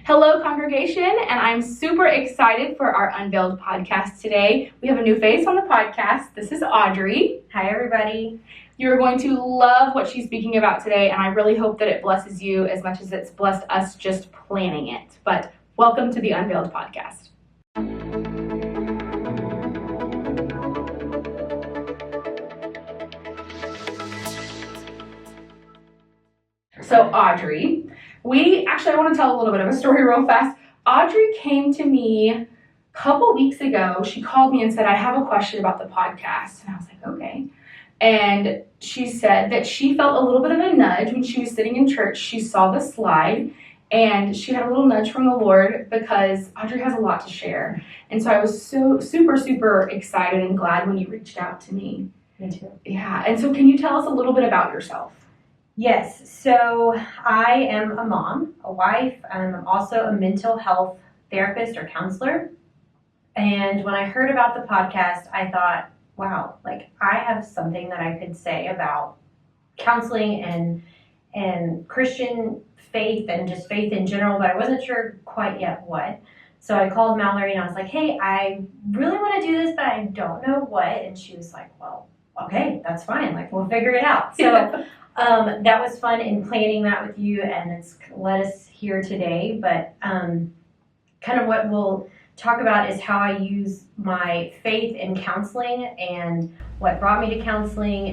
Hello, congregation, and I'm super excited for our Unveiled podcast today. We have a new face on the podcast. This is Audrey. Hi, everybody. You're going to love what she's speaking about today, and I really hope that it blesses you as much as it's blessed us just planning it. But welcome to the Unveiled podcast. So, Audrey, I want to tell a little bit of a story real fast. Audrey came to me a couple weeks ago. She called me and said, I have a question about the podcast. And I was like, okay. And she said that she felt a little bit of a nudge when she was sitting in church. She saw the slide and she had a little nudge from the Lord because Audrey has a lot to share. And so I was so super excited and glad when you reached out to me. Me too. Yeah. And so can you tell us a little bit about yourself? Yes, so I am a mom, a wife. I'm also a mental health therapist or counselor. And when I heard about the podcast, I thought, wow, like I have something that I could say about counseling and Christian faith and just faith in general, but I wasn't sure quite yet what. So I called Mallory and I was like, hey, I really want to do this, but I don't know what. And she was like, well, okay, that's fine. Like, we'll figure it out. So that was fun in planning that with you, and it's led us here today. But kind of what we'll talk about is how I use my faith in counseling and what brought me to counseling.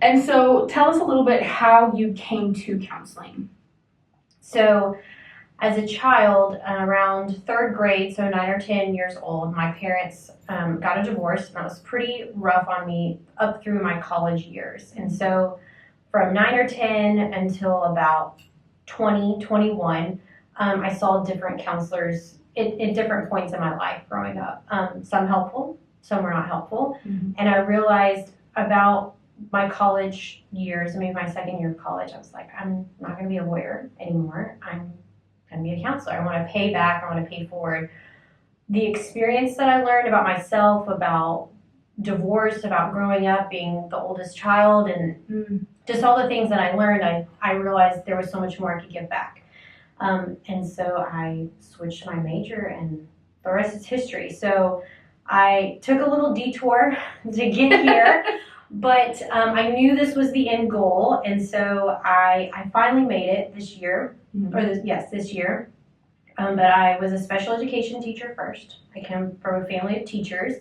And so tell us a little bit how you came to counseling. So as a child, around third grade, so 9 or 10 years old, my parents got a divorce, and that was pretty rough on me up through my college years. And so from 9 or 10 until about 20, 21, I saw different counselors at different points in my life growing up. Some helpful, some were not helpful. Mm-hmm. And I realized about my college years, maybe my second year of college, I was like, I'm not going to be a lawyer anymore. I'm going to be a counselor. I want to pay back. I want to pay forward. The experience that I learned about myself, about divorce, about growing up, being the oldest child, and just all the things that I learned, I realized there was so much more I could give back. And so I switched my major, and the rest is history. So I took a little detour to get here, but I knew this was the end goal. And so I finally made it this year, this year. But I was a special education teacher first. I come from a family of teachers.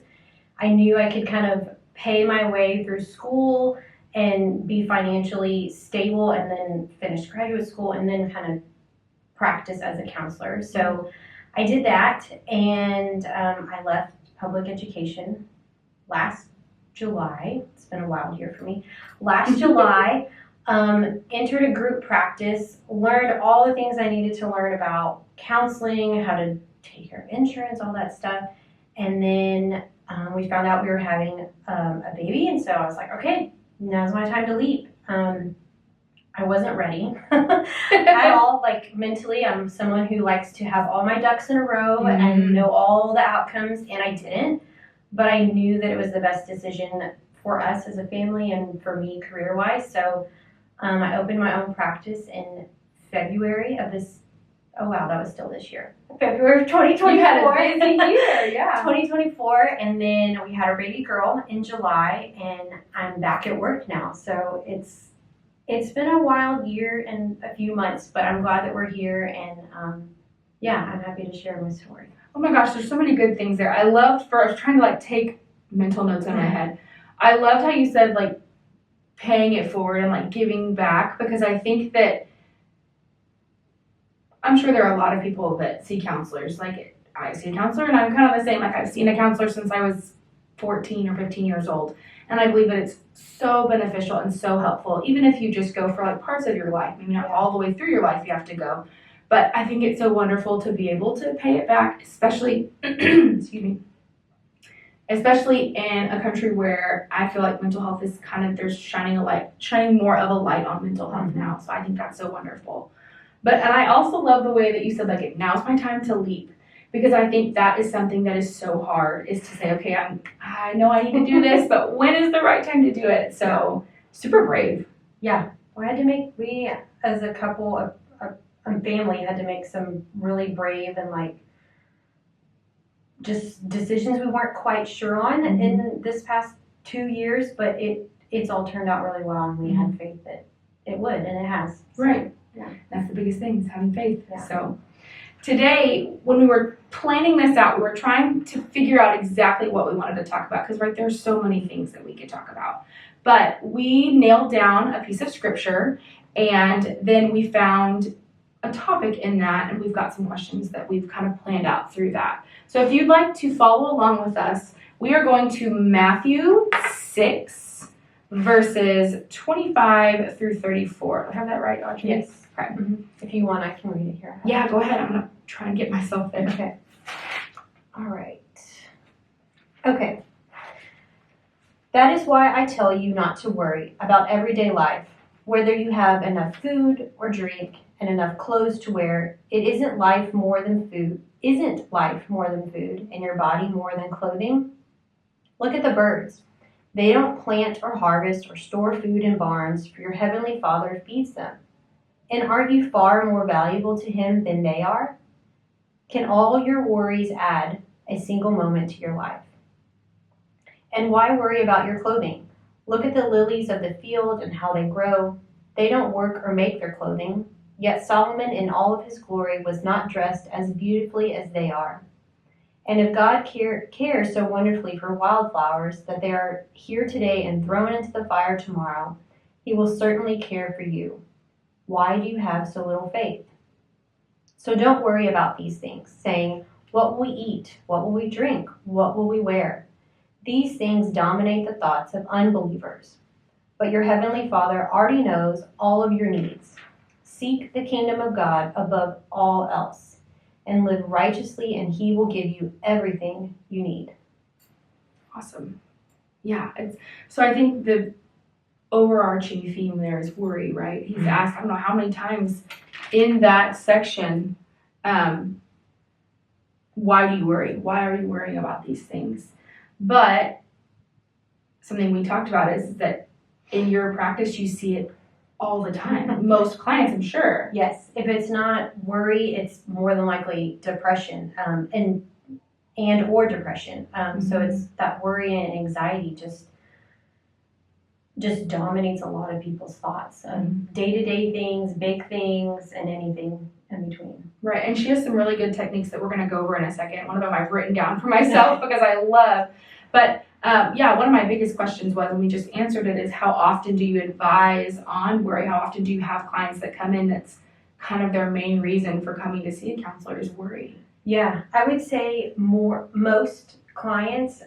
I knew I could kind of pay my way through school and be financially stable and then finish graduate school and then kind of practice as a counselor. So I did that, and I left public education last July. It's been a wild year for me. Last July, entered a group practice, learned all the things I needed to learn about counseling, how to take care of insurance, all that stuff. And then we found out we were having a baby, and so I was like, okay, now's my time to leap. I wasn't ready at all. Like, mentally, I'm someone who likes to have all my ducks in a row and know all the outcomes, and I didn't. But I knew that it was the best decision for us as a family and for me career-wise. So I opened my own practice in February of this. Oh, wow, that was still this year. February of 2024. You had a busy year, yeah. 2024, and then we had our baby girl in July, and I'm back at work now. So it's been a wild year and a few months, but I'm glad that we're here, and I'm happy to share my story. Oh my gosh, there's so many good things there. I was trying to take mental notes in my head. I loved how you said paying it forward and giving back, because I think that I'm sure there are a lot of people that see counselors. I see a counselor, and I'm kind of the same. I've seen a counselor since I was 14 or 15 years old. And I believe that it's so beneficial and so helpful, even if you just go for parts of your life. Maybe not all the way through your life you have to go. But I think it's so wonderful to be able to pay it back, especially, especially in a country where I feel like mental health is there's shining more of a light on mental health now. So I think that's so wonderful. And I also love the way that you said, now's my time to leap, because I think that is something that is so hard, is to say, okay, I know I need to do this, but when is the right time to do it? So super brave. Yeah. We had to make, as a couple, family had to make some really brave and like just decisions we weren't quite sure on in this past 2 years, but it's all turned out really well, and we had faith that it would, and it has. So, Right. Yeah. That's the biggest thing, is having faith. Yeah. So today, when we were planning this out, we were trying to figure out exactly what we wanted to talk about, because right, there's so many things that we could talk about. But we nailed down a piece of scripture, and then we found a topic in that, and we've got some questions that we've kind of planned out through that. So if you'd like to follow along with us, we are going to Matthew 6, verses 25 through 34. Do I have that right, Audrey? Yes. Okay. If you want, I can read it here. Yeah, go ahead. I'm going to try and get myself there. Okay. All right. Okay. That is why I tell you not to worry about everyday life, whether you have enough food or drink and enough clothes to wear. It isn't life more than food, and your body more than clothing? Look at the birds. They don't plant or harvest or store food in barns, for your heavenly Father feeds them. And aren't you far more valuable to him than they are? Can all your worries add a single moment to your life? And why worry about your clothing? Look at the lilies of the field and how they grow. They don't work or make their clothing. Yet Solomon in all of his glory was not dressed as beautifully as they are. And if God cares so wonderfully for wildflowers that they are here today and thrown into the fire tomorrow, he will certainly care for you. Why do you have so little faith? So don't worry about these things, saying, what will we eat? What will we drink? What will we wear? These things dominate the thoughts of unbelievers. But your heavenly Father already knows all of your needs. Seek the kingdom of God above all else, and live righteously, and he will give you everything you need. Awesome. Yeah. So I think the overarching theme there is worry, right? He's asked, I don't know how many times in that section, why do you worry? Why are you worrying about these things? But something we talked about is that in your practice, you see it all the time. Most clients, I'm sure. Yes, if it's not worry, it's more than likely depression, and or depression. So it's that worry and anxiety just dominates a lot of people's thoughts. Day-to-day things, big things, and anything in between. Right, and she has some really good techniques that we're going to go over in a second. One of them I've written down for myself because I love. But one of my biggest questions was, and we just answered it, is how often do you advise on worry? How often do you have clients that come in that's kind of their main reason for coming to see a counselor is worry? Yeah, I would say most clients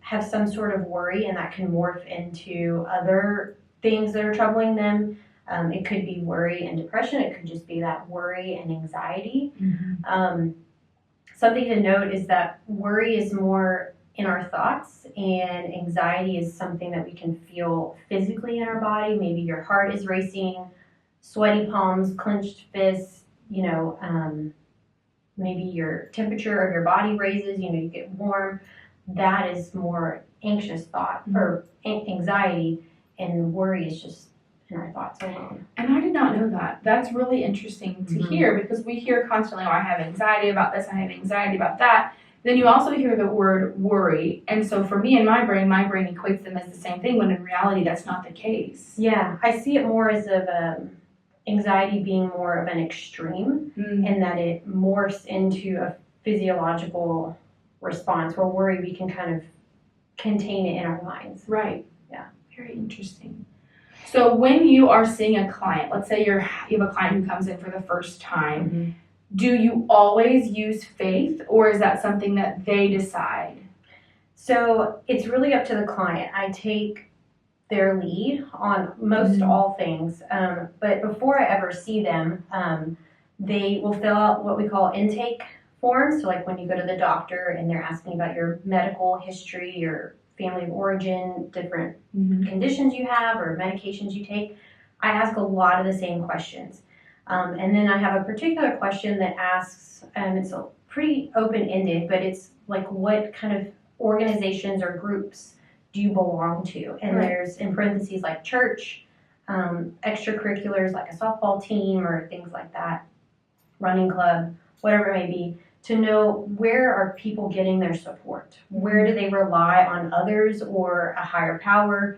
have some sort of worry, and that can morph into other things that are troubling them. It could be worry and depression. It could just be that worry and anxiety. Something to note is that worry is more in our thoughts, and anxiety is something that we can feel physically in our body. Maybe your heart is racing, sweaty palms, clenched fists, maybe your temperature of your body raises, you get warm. That is more anxious thought or anxiety, and worry is just in our thoughts alone. And I did not know that. That's really interesting to hear, because we hear constantly, I have anxiety about this, I have anxiety about that. Then you also hear the word worry. And so for me and my brain equates them as the same thing, when in reality that's not the case. Yeah, I see it more as of anxiety being more of an extreme, and that it morphs into a physiological response, where worry, we can kind of contain it in our minds. Right. Yeah. Very interesting. So when you are seeing a client, let's say you have a client who comes in for the first time, do you always use faith, or is that something that they decide? So it's really up to the client. I take their lead on most all things, but before I ever see them, they will fill out what we call intake forms. So like when you go to the doctor and they're asking about your medical history, your family of origin, different conditions you have or medications you take, I ask a lot of the same questions. And then I have a particular question that asks, and it's a pretty open-ended, but it's like, what kind of organizations or groups do you belong to? And there's in parentheses like church, extracurriculars like a softball team or things like that. running club, whatever it may be, to know where are people getting their support? Where do they rely on others or a higher power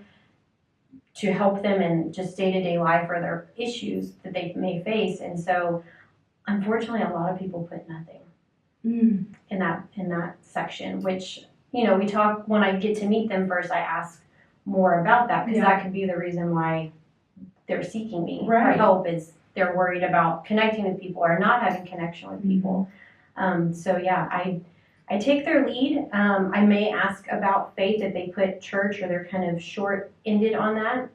to help them in just day-to-day life or their issues that they may face? And so, unfortunately, a lot of people put nothing in that section, which, we talk, when I get to meet them first, I ask more about that, because that could be the reason why they're seeking me for help, is they're worried about connecting with people or not having connection with people. I take their lead. I may ask about faith if they put church or they're kind of short-ended on that.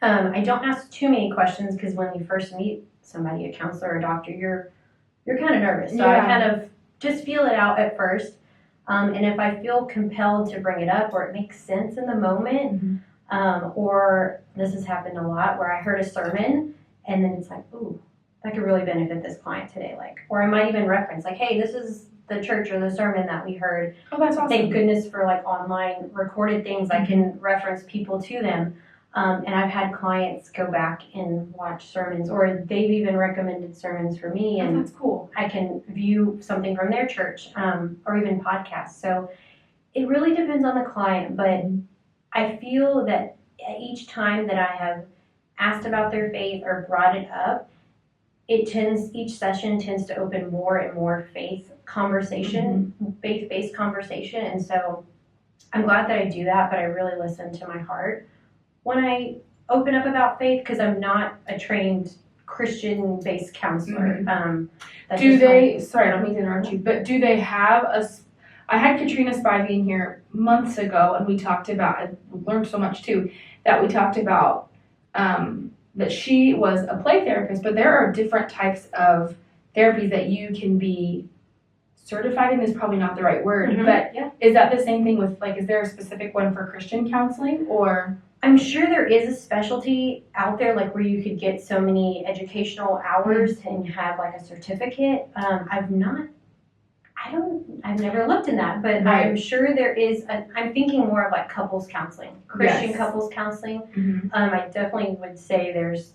I don't ask too many questions, because when you first meet somebody, a counselor or a doctor, you're kind of nervous. So I kind of just feel it out at first. And if I feel compelled to bring it up, or it makes sense in the moment, or this has happened a lot where I heard a sermon and then it's like, ooh, that could really benefit this client today. Or I might even reference, hey, this is the church or the sermon that we heard. Oh, that's awesome. Thank goodness for online recorded things. I can reference people to them. And I've had clients go back and watch sermons, or they've even recommended sermons for me. And that's cool. I can view something from their church, or even podcasts. So it really depends on the client, but I feel that each time that I have asked about their faith or brought it up, each session tends to open more and more faith conversation, faith-based conversation. And so I'm glad that I do that, but I really listen to my heart when I open up about faith, because I'm not a trained Christian-based counselor. Sorry, I don't mean to interrupt you, but do they have I had Katrina Spivey in here months ago, and we talked about, I learned so much too, that we talked about that she was a play therapist, but there are different types of therapies that you can be certified in, is probably not the right word, but is that the same thing with, is there a specific one for Christian counseling, or? I'm sure there is a specialty out there, where you could get so many educational hours and have a certificate. I've never looked in that, but I'm sure there is. I'm thinking more of couples counseling, Christian couples counseling. I definitely would say there's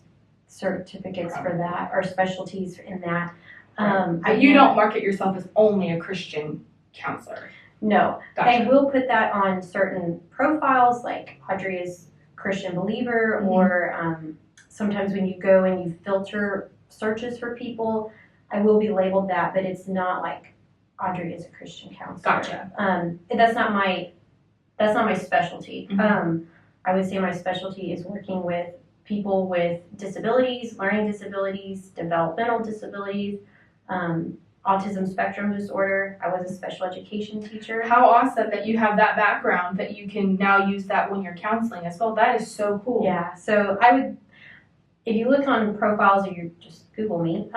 certificates for that, or specialties in that. But you don't market yourself as only a Christian counselor. No, Gotcha. I will put that on certain profiles, like Audrey is Christian believer, or sometimes when you go and you filter searches for people, I will be labeled that, but it's not Audrey is a Christian counselor. Gotcha. That's not my specialty. I would say my specialty is working with people with disabilities, learning disabilities, developmental disabilities, autism spectrum disorder. I was a special education teacher. How awesome that you have that background, that you can now use that when you're counseling as well. That is so cool. Yeah, so if you look on profiles, or you just Google me,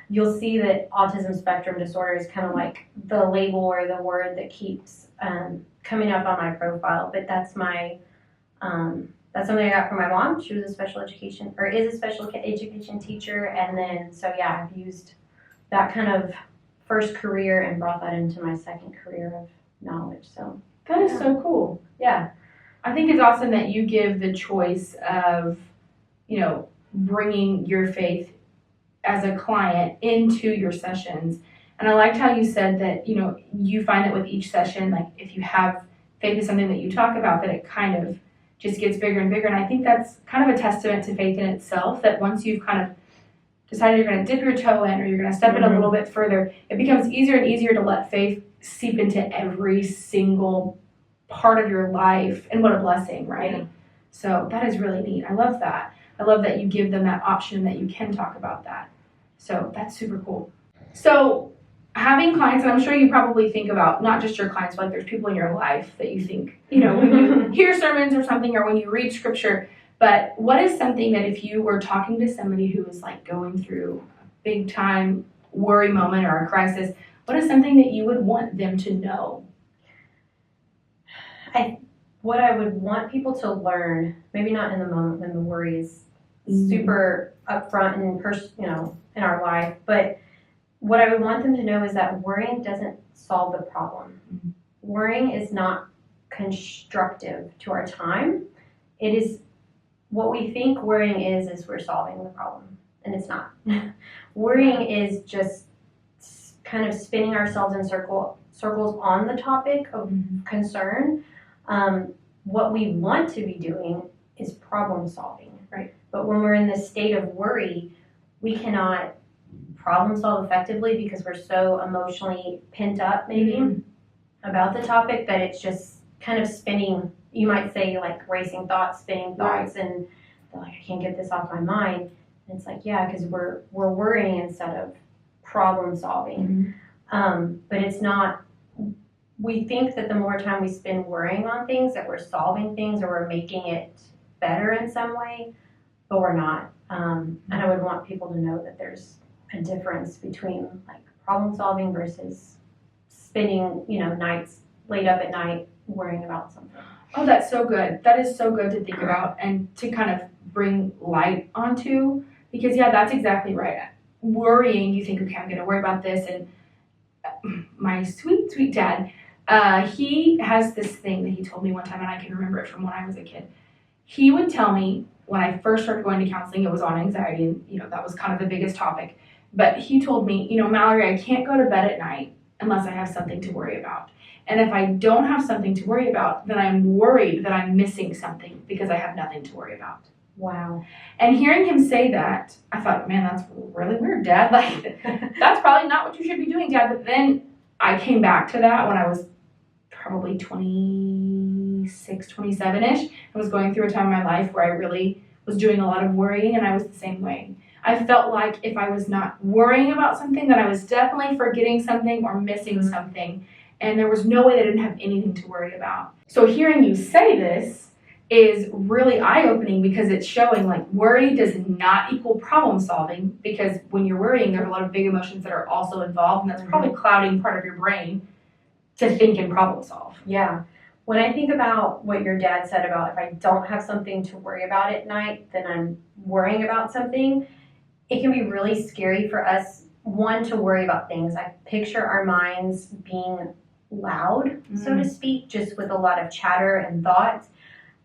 you'll see that autism spectrum disorder is kind of the label or the word that keeps coming up on my profile. But that's that's something I got from my mom. She was a special education, or is a special education teacher. And then, I've used that kind of first career and brought that into my second career of knowledge. So that is so cool. Yeah. I think it's awesome that you give the choice of, bringing your faith as a client into your sessions. And I liked how you said that, you find that with each session, if you have faith is something that you talk about, that it kind of just gets bigger and bigger. And I think that's kind of a testament to faith in itself, that once you've kind of decided you're going to dip your toe in, or you're going to step in a little bit further, it becomes easier and easier to let faith seep into every single part of your life. And what a blessing, right? Yeah. So that is really neat. I love that. I love that you give them that option, that you can talk about that. So that's super cool. So having clients, and I'm sure you probably think about not just your clients, but there's people in your life that you think, when you hear sermons or something, or when you read scripture. But what is something that if you were talking to somebody who was going through a big time worry moment or a crisis, what is something that you would want them to know? What I would want people to learn, maybe not in the moment when the worry is super upfront and in our life, but what I would want them to know is that worrying doesn't solve the problem. Worrying is not constructive to our time. It is what we think worrying is we're solving the problem, and it's not. Worrying is just kind of spinning ourselves in circles on the topic of concern. What we want to be doing is problem solving. Right. But when we're in this state of worry, we cannot problem solve effectively because we're so emotionally pent up maybe about the topic that it's just kind of spinning, you might say, like racing thoughts, spinning thoughts, and they're like, I can't get this off my mind. And it's like, yeah, because we're worrying instead of problem solving. But it's not, we think that the more time we spend worrying on things, that we're solving things or we're making it better in some way, but we're not. And I would want people to know that there's a difference between like problem solving versus spending, nights laid up at night worrying about something. Oh, that's so good. That is so good to think about and to kind of bring light onto, because that's exactly right. Worrying, you think, okay, I'm going to worry about this. And my sweet, sweet dad, he has this thing that he told me one time, and I can remember it from when I was a kid. He would tell me when I first started going to counseling, it was on anxiety, and that was kind of the biggest topic. But he told me, Mallory, I can't go to bed at night unless I have something to worry about. And if I don't have something to worry about, then I'm worried that I'm missing something because I have nothing to worry about. Wow. And hearing him say that, I thought, man, that's really weird, Dad. Like, that's probably not what you should be doing, Dad. But then I came back to that when I was probably 26, 27-ish. I was going through a time in my life where I really was doing a lot of worrying, and I was the same way. I felt like if I was not worrying about something, then I was definitely forgetting something or missing something. And there was no way that I didn't have anything to worry about. So hearing you say this is really eye-opening because it's showing like worry does not equal problem solving, because when you're worrying, there are a lot of big emotions that are also involved, and that's probably clouding part of your brain to think and problem solve. Yeah. When I think about what your dad said about if I don't have something to worry about at night, then I'm worrying about something, it can be really scary for us, one, to worry about things. I picture our minds being loud, so to speak, just with a lot of chatter and thoughts.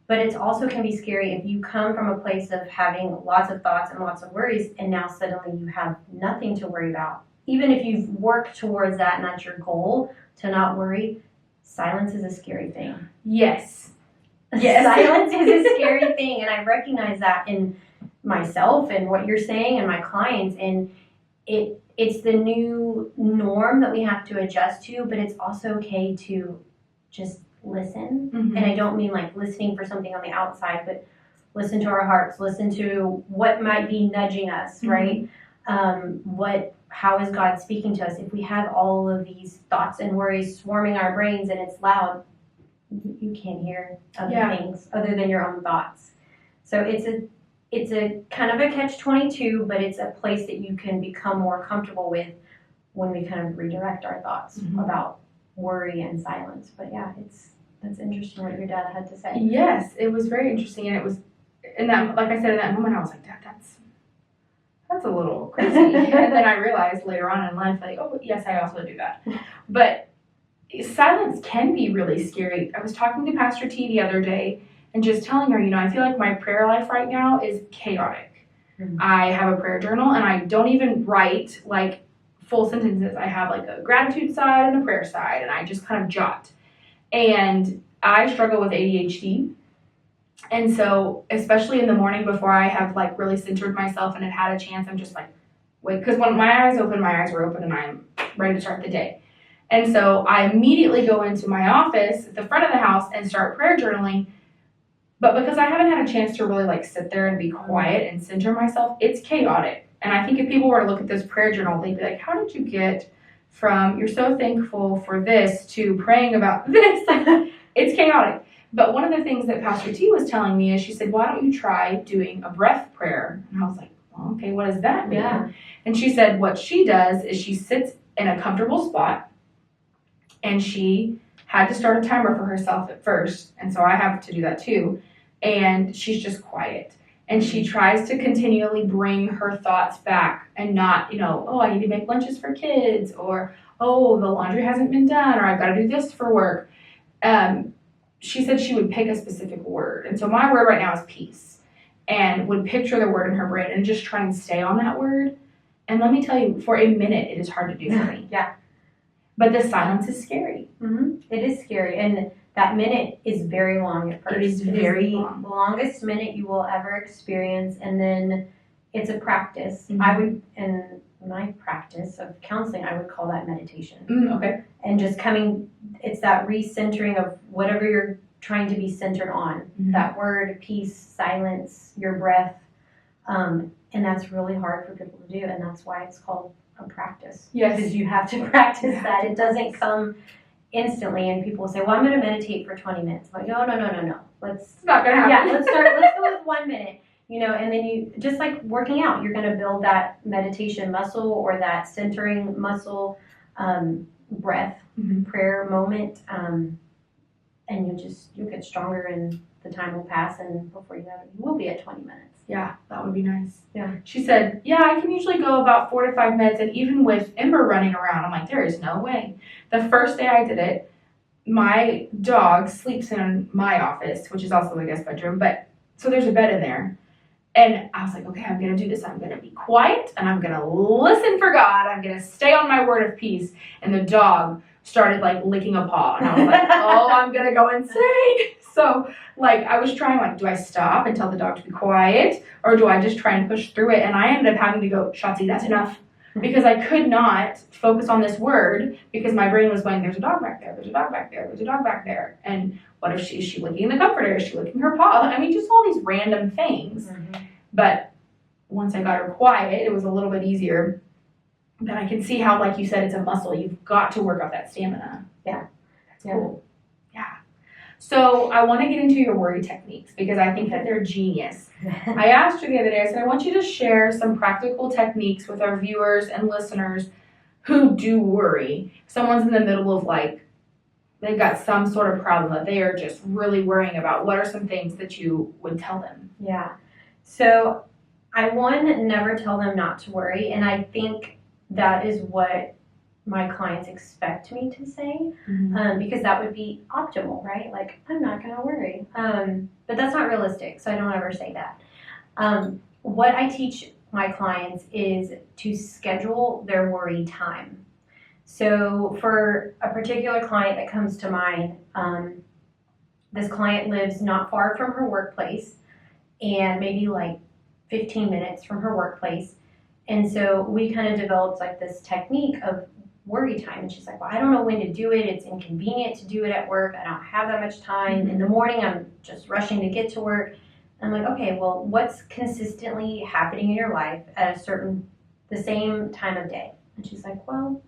But it also can be scary if you come from a place of having lots of thoughts and lots of worries, and now suddenly you have nothing to worry about. Even if you've worked towards that and that's your goal, to not worry, silence is a scary thing. Yes. Silence is a scary thing, and I recognize that in myself and what you're saying and my clients, and it's the new norm that we have to adjust to, but it's also okay to just listen. And I don't mean like listening for something on the outside, but listen to our hearts, listen to what might be nudging us, right? How is God speaking to us? If we have all of these thoughts and worries swarming our brains and it's loud, you can't hear other things other than your own thoughts. So it's a kind of a catch-22, but it's a place that you can become more comfortable with when we kind of redirect our thoughts about worry and silence. But that's interesting what your dad had to say. Yes, it was very interesting, and it was in that, like I said, in that moment, I was like, Dad, that's a little crazy. And then I realized later on in life, like, oh yes, I also do that. But silence can be really scary. I was talking to Pastor T the other day and just telling her, I feel like my prayer life right now is chaotic. I have a prayer journal, and I don't even write like full sentences. I have like a gratitude side and a prayer side, and I just kind of jot. And I struggle with ADHD. And so, especially in the morning before I have like really centered myself and had a chance, I'm just like, wait, because when my eyes were open and I'm ready to start the day. And so I immediately go into my office at the front of the house and start prayer journaling. But because I haven't had a chance to really like sit there and be quiet and center myself, it's chaotic. And I think if people were to look at this prayer journal, they'd be like, how did you get from you're so thankful for this to praying about this? It's chaotic. But one of the things that Pastor T was telling me is she said, why don't you try doing a breath prayer? And I was like, well, okay, what does that mean? Yeah. And she said what she does is she sits in a comfortable spot, and she had to start a timer for herself at first. And so I have to do that too. And she's just quiet. And she tries to continually bring her thoughts back and not, oh, I need to make lunches for kids, or, oh, the laundry hasn't been done, or I've got to do this for work. She said she would pick a specific word. And so my word right now is peace, and would picture the word in her brain and just try and stay on that word. And let me tell you, for a minute, it is hard to do for me. Yeah. But the silence is scary. It is scary. And that minute is very long at first. It is very long. The longest minute you will ever experience. And then it's a practice. Mhm. I would, in my practice of counseling, I would call that meditation. Okay. And just it's that recentering of whatever you're trying to be centered on. Mhm. That word, peace, silence, your breath. And that's really hard for people to do. And that's why it's called a practice. Yes. Because you have to practice that. It doesn't come instantly. And people say, well, I'm going to meditate for 20 minutes. I'm like, no. It's not going to happen. Let's go with 1 minute. And then you, just like working out, you're going to build that meditation muscle or that centering muscle, breath, Mhm. prayer moment. And you'll get stronger and the time will pass. And before you know it, you will be at 20 minutes. Yeah, that would be nice. Yeah. She said, yeah, I can usually go about 4 to 5 minutes. And even with Ember running around, I'm like, there is no way. The first day I did it, my dog sleeps in my office, which is also the guest bedroom. But so there's a bed in there. And I was like, okay, I'm going to do this. I'm going to be quiet and I'm going to listen for God. I'm going to stay on my word of peace. And the dog started like licking a paw. And I was like, oh, I'm going to go insane. So like I was trying, like, do I stop and tell the dog to be quiet? Or do I just try and push through it? And I ended up having to go, Shotzi, that's enough. Because I could not focus on this word because my brain was going, there's a dog back there, there's a dog back there, there's a dog back there. And what if is she licking the comforter? Is she licking her paw? I mean, just all these random things. Mm-hmm. But once I got her quiet, it was a little bit easier. But I can see how, like you said, it's a muscle. You've got to work up that stamina. Yeah. That's cool. Yeah. So I want to get into your worry techniques because I think that they're genius. I asked you the other day, I said, I want you to share some practical techniques with our viewers and listeners who do worry. Someone's in the middle of like, they've got some sort of problem that they are just really worrying about. What are some things that you would tell them? Yeah. So I never tell them not to worry. And I think that is what my clients expect me to say, because that would be optimal, right? Like, I'm not going to worry. But that's not realistic, so I don't ever say that. What I teach my clients is to schedule their worry time. So for a particular client that comes to mind, this client lives not far from her workplace and maybe like 15 minutes from her workplace. And so we kind of developed like this technique of worry time. And she's like, well, I don't know when to do it. It's inconvenient to do it at work. I don't have that much time. In the morning, I'm just rushing to get to work. I'm like, okay, well, what's consistently happening in your life at the same time of day? And she's like, well,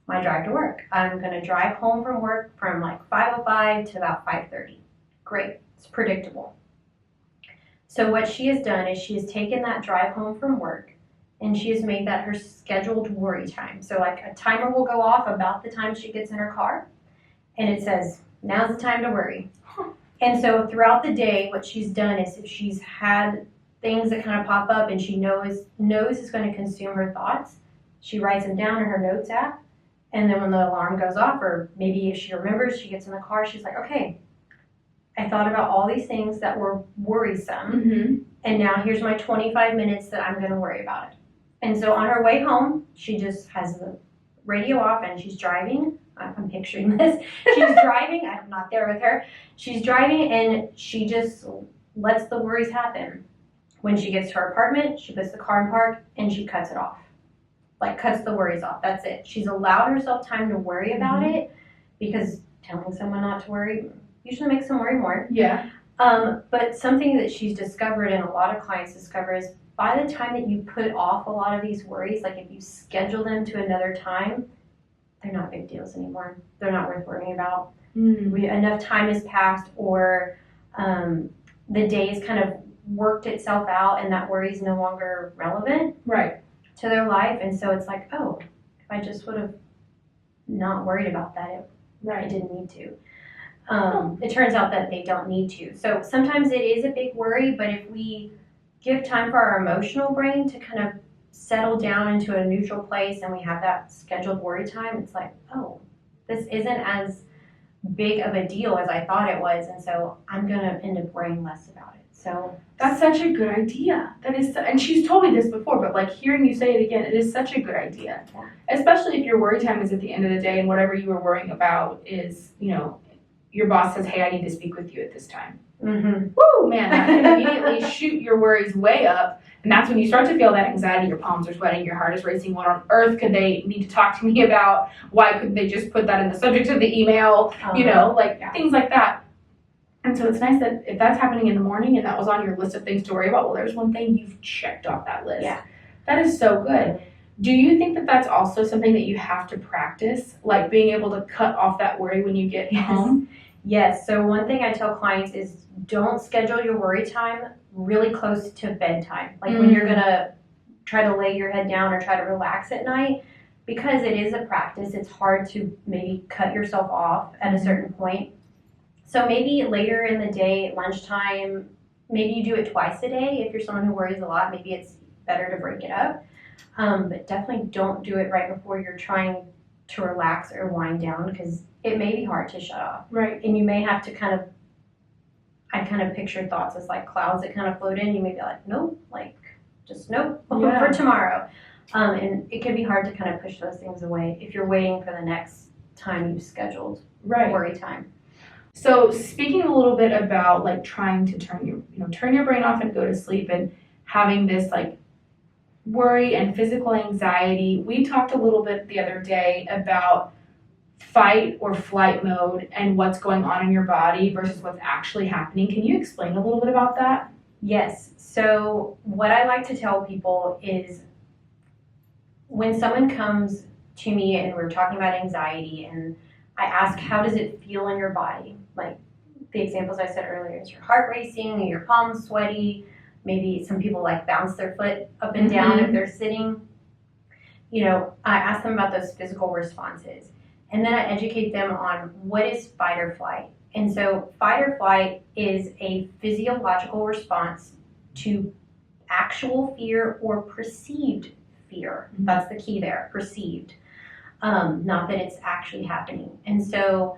my drive to work. I'm going to drive home from work from like 5:05 to about 5:30. Great. It's predictable. So what she has done is she has taken that drive home from work and she has made that her scheduled worry time. So like a timer will go off about the time she gets in her car and it says, now's the time to worry. And so throughout the day, what she's done is if she's had things that kind of pop up and she knows is going to consume her thoughts, she writes them down in her notes app. And then when the alarm goes off, or maybe if she remembers, she gets in the car, she's like, okay, I thought about all these things that were worrisome. And now here's my 25 minutes that I'm going to worry about it. And so on her way home, she just has the radio off and she's driving. I'm picturing this. She's driving. I'm not there with her. She's driving and she just lets the worries happen. When she gets to her apartment, she puts the car in park and she cuts it off. Like cuts the worries off. That's it. She's allowed herself time to worry about it because telling someone not to worry usually makes them worry more. Yeah. But something that she's discovered and a lot of clients discover is by the time that you put off a lot of these worries, like if you schedule them to another time, they're not big deals anymore. They're not worth worrying about. Enough time has passed or the day's kind of worked itself out and that worry is no longer relevant to their life. And so it's like, oh, if I just would have not worried about that, I didn't need to. It turns out that they don't need to. So sometimes it is a big worry, but if we give time for our emotional brain to kind of settle down into a neutral place and we have that scheduled worry time, it's like, oh, this isn't as big of a deal as I thought it was. And so I'm going to end up worrying less about it. So that's such a good idea. That is, and she's told me this before, but like hearing you say it again, it is such a good idea. Yeah. Especially if your worry time is at the end of the day and whatever you were worrying about is, your boss says, hey, I need to speak with you at this time. Mm-hmm. Woo, man, that can immediately shoot your worries way up. And that's when you start to feel that anxiety. Your palms are sweating, your heart is racing. What on earth could they need to talk to me about? Why couldn't they just put that in the subject of the email? Things like that. And so it's nice that if that's happening in the morning and that was on your list of things to worry about, well, there's one thing you've checked off that list. Yeah. That is so good. Do you think that that's also something that you have to practice? Like being able to cut off that worry when you get home? Yes. So one thing I tell clients is don't schedule your worry time really close to bedtime. Like when you're going to try to lay your head down or try to relax at night, because it is a practice, it's hard to maybe cut yourself off at a certain point. So maybe later in the day, lunchtime, maybe you do it twice a day. If you're someone who worries a lot, maybe it's better to break it up. But definitely don't do it right before you're trying to relax or wind down, because it may be hard to shut off. Right. And you may have to I kind of picture thoughts as like clouds that kind of float in. You may be like, nope, for tomorrow. And it can be hard to kind of push those things away if you're waiting for the next time you've scheduled worry time. So speaking a little bit about like trying to turn your brain off and go to sleep and having this like worry and physical anxiety, we talked a little bit the other day about fight or flight mode and what's going on in your body versus what's actually happening. Can you explain a little bit about that? Yes. So what I like to tell people is when someone comes to me and we're talking about anxiety and I ask, how does it feel in your body? Like the examples I said earlier, is your heart racing, your palms sweaty? Maybe some people like bounce their foot up and down if they're sitting. I ask them about those physical responses. And then I educate them on what is fight or flight. And so fight or flight is a physiological response to actual fear or perceived fear. Mm-hmm. That's the key there, perceived. Not that it's actually happening. And so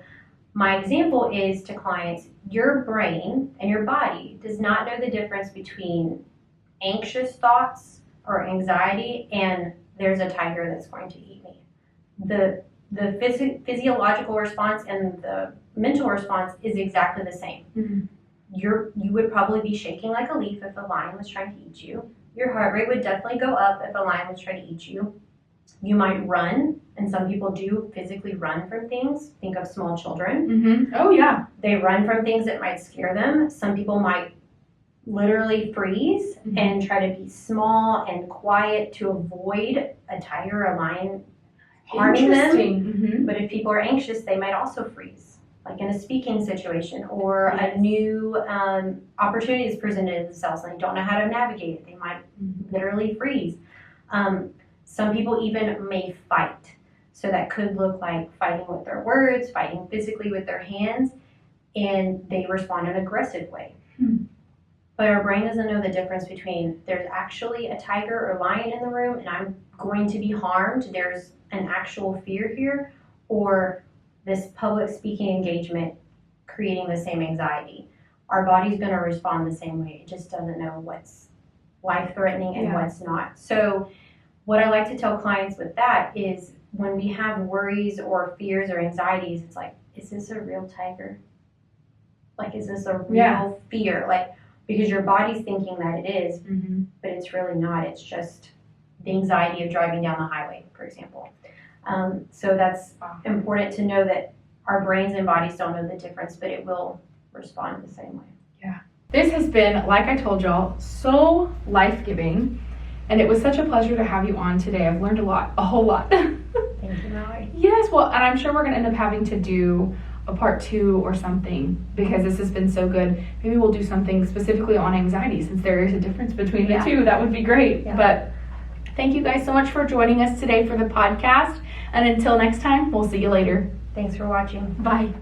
my example is to clients, your brain and your body does not know the difference between anxious thoughts or anxiety and there's a tiger that's going to eat me. The physiological response and the mental response is exactly the same. Mm-hmm. You would probably be shaking like a leaf if a lion was trying to eat you. Your heart rate would definitely go up if a lion was trying to eat you. You might run, and some people do physically run from things. Think of small children. Mm-hmm. Oh, yeah. They run from things that might scare them. Some people might literally freeze and try to be small and quiet to avoid a tiger or a lion harming them. Mm-hmm. But if people are anxious, they might also freeze, like in a speaking situation or a new opportunity is presented themselves and they don't know how to navigate it. They might literally freeze. Some people even may fight. So that could look like fighting with their words, fighting physically with their hands, and they respond in an aggressive way. But our brain doesn't know the difference between there's actually a tiger or lion in the room and I'm going to be harmed, there's an actual fear here, or this public speaking engagement creating the same anxiety. Our body's going to respond the same way. It just doesn't know what's life-threatening and what's not. So what I like to tell clients with that is when we have worries or fears or anxieties, it's like, is this a real tiger? Like, is this a real fear? Like, because your body's thinking that it is, but it's really not. It's just the anxiety of driving down the highway, for example. So that's important to know that our brains and bodies don't know the difference, but it will respond the same way. Yeah. This has been, like I told y'all, so life-giving. And it was such a pleasure to have you on today. I've learned a whole lot. Thank you, Mallory. Yes, well, and I'm sure we're going to end up having to do a part 2 or something because this has been so good. Maybe we'll do something specifically on anxiety since there is a difference between the two. That would be great. Yeah. But thank you guys so much for joining us today for the podcast. And until next time, we'll see you later. Thanks for watching. Bye.